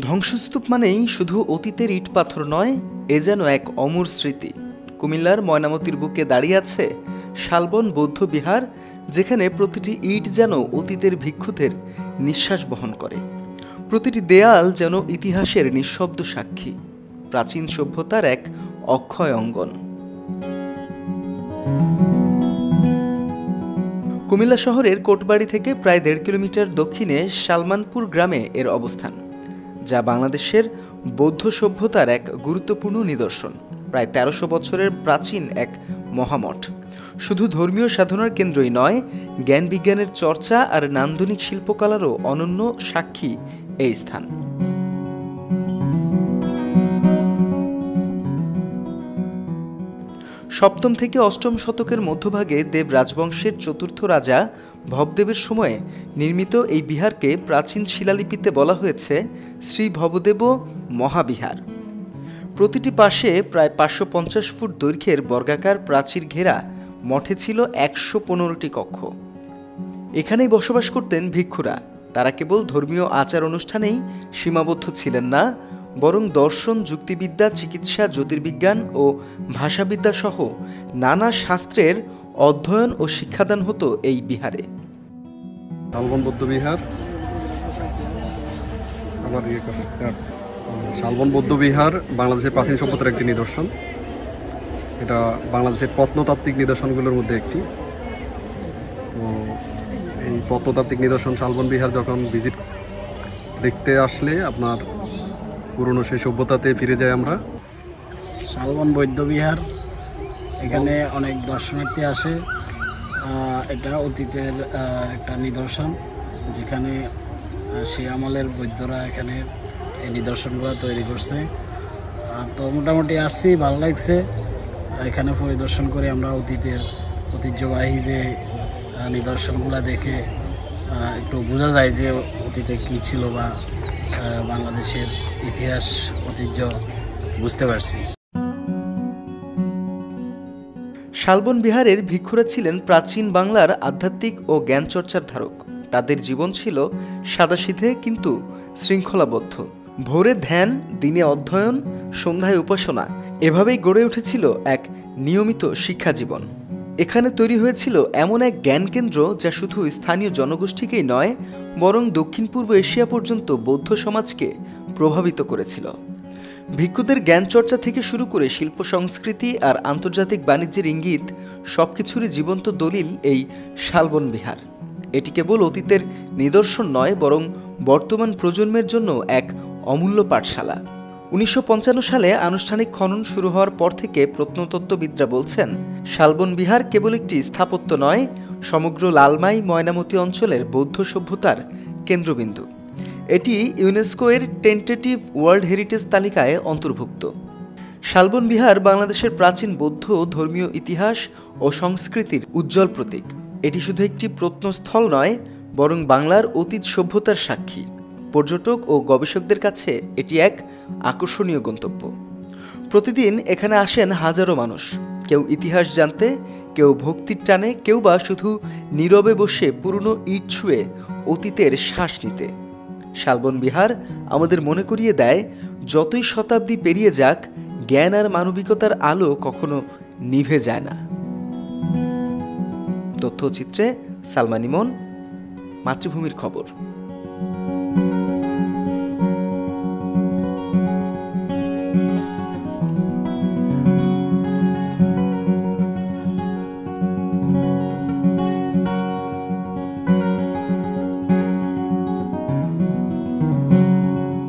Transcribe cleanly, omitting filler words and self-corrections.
ধ্বংসস্তূপ মানেই শুধু অতীতের ইট পাথর নয়, এ যেন এক অমর স্মৃতি। কুমিল্লার ময়নামতির বুকে দাঁড়িয়ে আছে শালবন বৌদ্ধ বিহার, যেখানে প্রতিটি ইট যেন অতীতের ভিক্ষুদের নিঃশ্বাস বহন করে। প্রতিটি দেয়াল যেন ইতিহাসের নিঃশব্দ সাক্ষী, প্রাচীন সভ্যতার এক অক্ষয় অঙ্গন। কুমিল্লা শহরের কোটবাড়ি থেকে প্রায় ১.৫ কিলোমিটার দক্ষিণে সালমানপুর গ্রামে এর অবস্থান, যা বাংলাদেশের বৌদ্ধ সভ্যতার এক গুরুত্বপূর্ণ নিদর্শন। প্রায় ১৩০০ বছরের প্রাচীন এক মহামঠ। শুধু ধর্মীয় সাধনার কেন্দ্রই নয়, জ্ঞান বিজ্ঞানের চর্চা আর নান্দনিক শিল্পকলারও অনন্য সাক্ষী এই স্থান। সপ্তম থেকে অষ্টম শতকের মধ্যভাগে দেব রাজবংশের চতুর্থ রাজা ভবদেবের সময়ে নির্মিত এই বিহারকে প্রাচীন শিলালিপিতে বলা হয়েছে শ্রী ভবদেব মহাবিহার। প্রতিটি পাশে প্রায় ৫৫০ ফুট দৈর্ঘ্যের বর্গাকার প্রাচীর ঘেরা মঠে ছিল ১১৫টি কক্ষ। এখানেই বসবাস করতেন ভিক্ষুরা। তারা কেবল ধর্মীয় আচার অনুষ্ঠানেই সীমাবদ্ধ ছিলেন না, বরং দর্শন, যুক্তিবিদ্যা, চিকিৎসা, জ্যোতির্বিজ্ঞান ও ভাষাবিদ্যা সহ নানা শাস্ত্রের অধ্যয়ন ও শিক্ষাদান হতো এই বিহারে। শালবন বৌদ্ধ বিহার, শালবন বৌদ্ধ বিহার বাংলাদেশের প্রাচীন সভ্যতার একটি নিদর্শন। এটা বাংলাদেশের প্রত্নতাত্ত্বিক নিদর্শনগুলোর মধ্যে একটি। তো এই প্রত্নতাত্ত্বিক নিদর্শন শালবন বিহার যখন ভিজিট দেখতে আসলে আপনার পুরনো সেই সভ্যতাতে ফিরে যাই আমরা। শালবন বৌদ্ধ বিহার, এখানে অনেক দর্শনার্থী আসে। এটা অতীতের একটা নিদর্শন, যেখানে সে আমলের বৌদ্ধরা এখানে এই নিদর্শনগুলো তৈরি করছে। তো মোটামুটি আসছি, ভালো লাগছে। এখানে পরিদর্শন করে আমরা অতীতের ঐতিহ্যবাহী যে নিদর্শনগুলো দেখে একটু বোঝা যায় যে অতীতে কী ছিল বা বাংলাদেশের ইতিহাস ঐতিহ্য বুঝতে পারছি। শালবন বিহারের ভিক্ষুরা ছিলেন প্রাচীন বাংলার আধ্যাত্মিক ও জ্ঞান চর্চার ধারক। তাদের জীবন ছিল সাদাসিধে কিন্তু শৃঙ্খলাবদ্ধ। ভোরে ধ্যান, দিনে অধ্যয়ন, সন্ধ্যায় উপাসনা, এভাবেই গড়ে উঠেছিল এক নিয়মিত শিক্ষা জীবন। এখানে তৈরি হয়েছিল এমন এক জ্ঞান কেন্দ্র যা শুধু স্থানীয় জনগোষ্ঠীকেই নয়, বরং দক্ষিণ পূর্ব এশিয়া পর্যন্ত বৌদ্ধ সমাজকে প্রভাবিত করেছিল। ভিক্ষুদের জ্ঞান চর্চা থেকে শুরু করে শিল্প, সংস্কৃতি আর আন্তর্জাতিক বাণিজ্যের ইঙ্গিত সবকিছুরই জীবন্ত দলিল এই শালবন বিহার। এটি কেবল অতীতের নিদর্শন নয়, বরং বর্তমান প্রজন্মের জন্য এক অমূল্য পাঠশালা। ১৯৫৫ সালে আনুষ্ঠানিক খনন শুরু হওয়ার পর থেকে প্রত্নতত্ত্ববিদরা বলছেন, শালবন বিহার কেবল একটি স্থাপত্য নয়, সমগ্র লালমাই ময়নামতি অঞ্চলের বৌদ্ধ সভ্যতার কেন্দ্রবিন্দু। এটি ইউনেস্কো এর টেন্টেটিভ ওয়ার্ল্ড হেরিটেজ তালিকায় অন্তর্ভুক্ত। শালবন বিহার বাংলাদেশের প্রাচীন বৌদ্ধ ধর্মীয় ইতিহাস ও সংস্কৃতির উজ্জ্বল প্রতীক। এটি শুধু একটি প্রত্নস্থল নয়, বরং বাংলার অতীত সভ্যতার সাক্ষী। পর্যটক ও গবেষকদের কাছে এটি এক আকর্ষণীয় গন্তব্য। প্রতিদিন এখানে আসেন হাজারো মানুষ, কেউ ইতিহাস জানতে, কেউ ভক্তির টানে, কেউ বা শুধু নীরবে বসে পুরনো ইট ছুঁয়ে অতীতের শ্বাস নিতে। শালবন বিহার আমাদের মনে করিয়ে দেয়, যতই শতাব্দী পেরিয়ে যাক, জ্ঞান আর মানবিকতার আলো কখনো নিভে যায় না। তথ্যচিত্রে সালমান ইমন, মাতৃভূমির খবর।